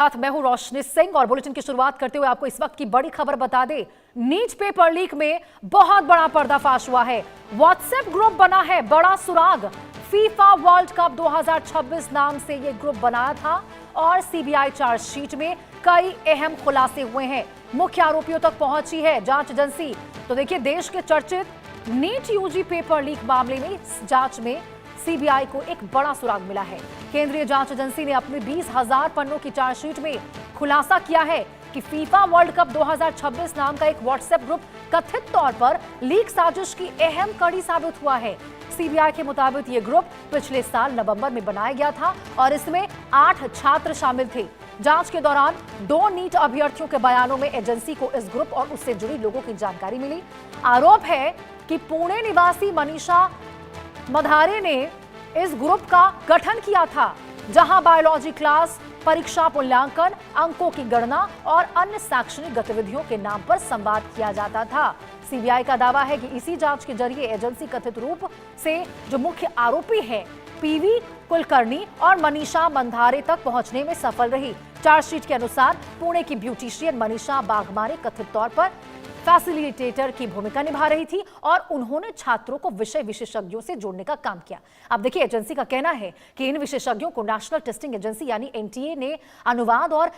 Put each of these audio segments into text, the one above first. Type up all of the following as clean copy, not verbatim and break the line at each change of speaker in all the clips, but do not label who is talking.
साथ मैं हूं रोशनी सिंह और बुलेटिन की शुरुआत करते हुए आपको इस वक्त की बड़ी खबर बता दें। नीट पेपर लीक में बहुत बड़ा पर्दाफाश हुआ है। व्हाट्सएप ग्रुप बना है बड़ा सुराग। फीफा वर्ल्ड कप 2026 नाम से यह ग्रुप बनाया था और सीबीआई चार्जशीट में कई अहम खुलासे हुए हैं। मुख्य आरोपियों तक पहुंची है जांच एजेंसी। तो देखिए, देश के चर्चित नीट यूजी पेपर लीक मामले में जांच में सीबीआई को एक बड़ा सुराग मिला है। केंद्रीय जांच एजेंसी ने अपने 20,000 पन्नों की चार्जशीट में खुलासा किया है कि फीफा वर्ल्ड कप 2026 नाम का एक व्हाट्सएप ग्रुप कथित तौर पर लीक साजिश की अहम कड़ी साबित हुआ है। सीबीआई के मुताबिक ये ग्रुप पिछले साल नवंबर में बनाया गया था और इसमें 8 छात्र शामिल थे। जांच के दौरान 2 नीट अभ्यर्थियों के बयानों में एजेंसी को इस ग्रुप और उससे जुड़ी लोगों की जानकारी मिली। आरोप है कि पुणे निवासी मनीषा मंधारे ने इस ग्रुप का गठन किया था, जहां बायोलॉजी क्लास, परीक्षा मूल्यांकन, अंकों की गणना और अन्य शैक्षणिक गतिविधियों के नाम पर संवाद किया जाता था। सीबीआई का दावा है कि इसी जांच के जरिए एजेंसी कथित रूप से जो मुख्य आरोपी है पीवी कुलकर्णी और मनीषा मंधारे तक पहुंचने में सफल रही। चार्जशीट के अनुसार पुणे की ब्यूटिशियन मनीषा बाघमारे कथित तौर पर फैसिलिटेटर की भूमिका निभा रही थी और उन्होंने छात्रों को विषय विशेषज्ञों से जोड़ने का काम किया। अब देखिए, एजेंसी का कहना है कि इन विशेषज्ञों को नेशनल टेस्टिंग एजेंसी यानी एनटीए ने अनुवाद और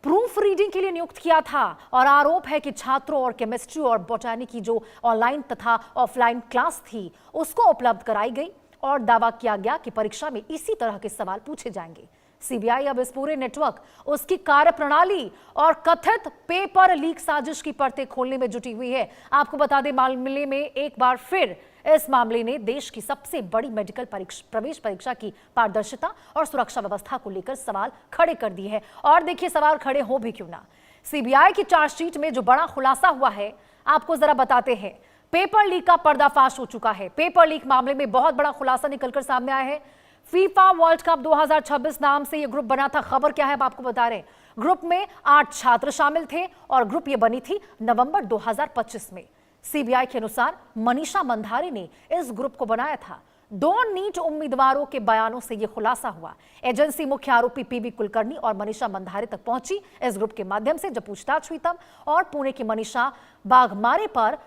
प्रूफ रीडिंग के लिए नियुक्त किया था और आरोप है कि छात्रों और केमिस्ट्री और बॉटनी की जो ऑनलाइन तथा ऑफलाइन क्लास थी उसको उपलब्ध कराई गई और दावा किया गया कि परीक्षा में इसी तरह के सवाल पूछे जाएंगे। सीबीआई अब इस पूरे नेटवर्क, उसकी कार्यप्रणाली और कथित पेपर लीक साजिश की परतें खोलने में जुटी हुई है। आपको बता दें, मामले में एक बार फिर इस मामले ने देश की सबसे बड़ी मेडिकल प्रवेश परीक्षा की पारदर्शिता और सुरक्षा व्यवस्था को लेकर सवाल खड़े कर दिए हैं। और देखिए, सवाल खड़े हो भी क्यों ना, सीबीआई की चार्जशीट में जो बड़ा खुलासा हुआ है आपको जरा बताते हैं। पेपर लीक का पर्दाफाश हो चुका है। पेपर लीक मामले में बहुत बड़ा खुलासा निकलकर सामने आया है। फीफा वर्ल्ड कप 2026 नाम से यह ग्रुप बना था। खबर क्या है अब आपको बता रहे हैं। ग्रुप में 8 छात्र शामिल थे और ग्रुप ये बनी थी नवंबर 2025 में। सीबीआई के अनुसार मनीषा मंधारे ने इस ग्रुप को बनाया था। 2 नीट उम्मीदवारों के बयानों से यह खुलासा हुआ। एजेंसी मुख्य आरोपी पीवी कुलकर्णी और मनीषा मंधारे तक पहुंची इस ग्रुप के माध्यम से जब पूछताछ हुई तब, और पुणे की मनीषा बाघमारे पर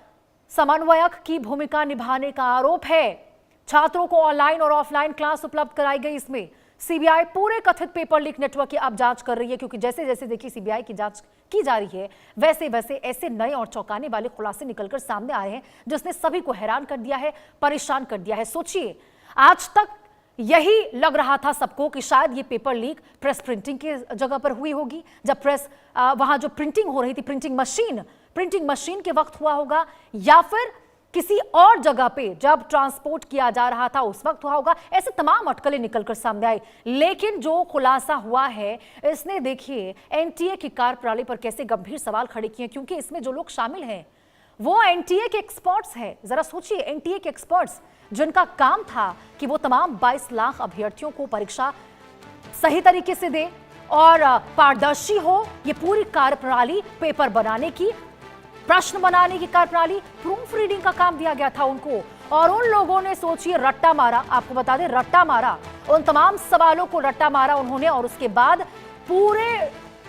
समन्वयक की भूमिका निभाने का आरोप है। छात्रों को ऑनलाइन और ऑफलाइन क्लास उपलब्ध कराई गई। इसमें सीबीआई पूरे कथित पेपर लीक नेटवर्क की अब जांच कर रही है, क्योंकि जैसे जैसे देखिए सीबीआई की जांच की जा रही है वैसे वैसे ऐसे नए और चौंकाने वाले खुलासे निकलकर सामने आ रहे हैं जिसने सभी को हैरान कर दिया है, परेशान कर दिया है। सोचिए, आज तक यही लग रहा था सबको कि शायद ये पेपर लीक प्रेस प्रिंटिंग की जगह पर हुई होगी, जब प्रेस वहां जो प्रिंटिंग हो रही थी, प्रिंटिंग मशीन के वक्त हुआ होगा, या फिर किसी और जगह पे जब ट्रांसपोर्ट किया जा रहा था उस वक्त हुआ होगा। ऐसे तमाम अटकलें निकलकर सामने आई। लेकिन जो खुलासा हुआ है इसने देखिए एनटीए की कार्यप्रणाली पर कैसे गंभीर सवाल खड़े किए, क्योंकि इसमें जो लोग शामिल हैं वो एनटीए के एक्सपर्ट्स हैं। जरा सोचिए, एनटीए के एक्सपर्ट्स जिनका काम था कि वो तमाम 22 लाख अभ्यर्थियों को परीक्षा सही तरीके से दे और पारदर्शी हो, ये पूरी कार्यप्रणाली, पेपर बनाने की, प्रश्न बनाने की कार्यप्रणाली, प्रूफ रीडिंग का काम दिया गया था उनको। और उन लोगों ने सोचिए रट्टा मारा। आपको बता दें, रट्टा मारा, उन तमाम सवालों को रट्टा मारा उन्होंने और उसके बाद पूरे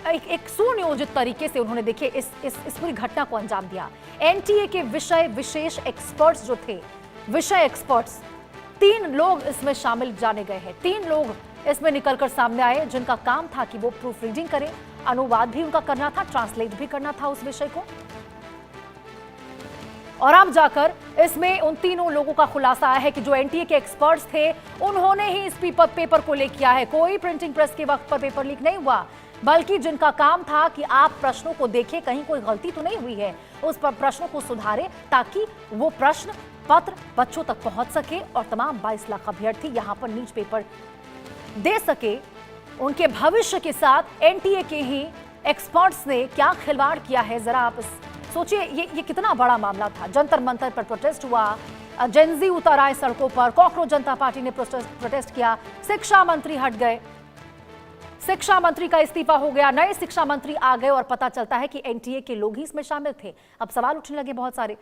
एक सुनियोजित तरीके से उन्होंने देखिए इस पूरी घटना को अंजाम दिया। एनटीए के विषय विशेष एक्सपर्ट्स जो थे, विषय एक्सपर्ट्स 3 लोग इसमें शामिल जाने गए हैं। 3 लोग इसमें निकलकर सामने आए जिनका काम था कि वो प्रूफ रीडिंग करें, अनुवाद भी उनका करना था, ट्रांसलेट भी करना था उस विषय को। और अब जाकर इसमें उन तीनों लोगों का खुलासा आया है कि जो एनटीए के एक्सपर्ट्स थे उन्होंने ही इस पेपर को लीक किया है। कोई प्रिंटिंग प्रेस के वक्त पर पेपर लीक नहीं हुआ, बल्कि जिनका काम था कि आप प्रश्नों को देखें, कहीं कोई गलती तो नहीं हुई है, उस पर प्रश्नों को सुधारें ताकि वो प्रश्न पत्र बच्चों तक पहुंच सके और तमाम 22 लाख अभ्यर्थी यहां पर नीट पेपर दे सके। उनके भविष्य के साथ एनटीए के ही एक्सपर्ट्स ने क्या खिलवाड़ किया है, जरा आप सोचिए। ये कितना बड़ा मामला था। जंतर मंतर पर प्रोटेस्ट हुआ, जेनजी उतर आए सड़कों पर, कॉकरोच जनता पार्टी ने प्रोटेस्ट किया, शिक्षा मंत्री हट गए, शिक्षा मंत्री का इस्तीफा हो गया, नए शिक्षा मंत्री आ गए और पता चलता है कि एनटीए के लोग ही इसमें शामिल थे। अब सवाल उठने लगे बहुत सारे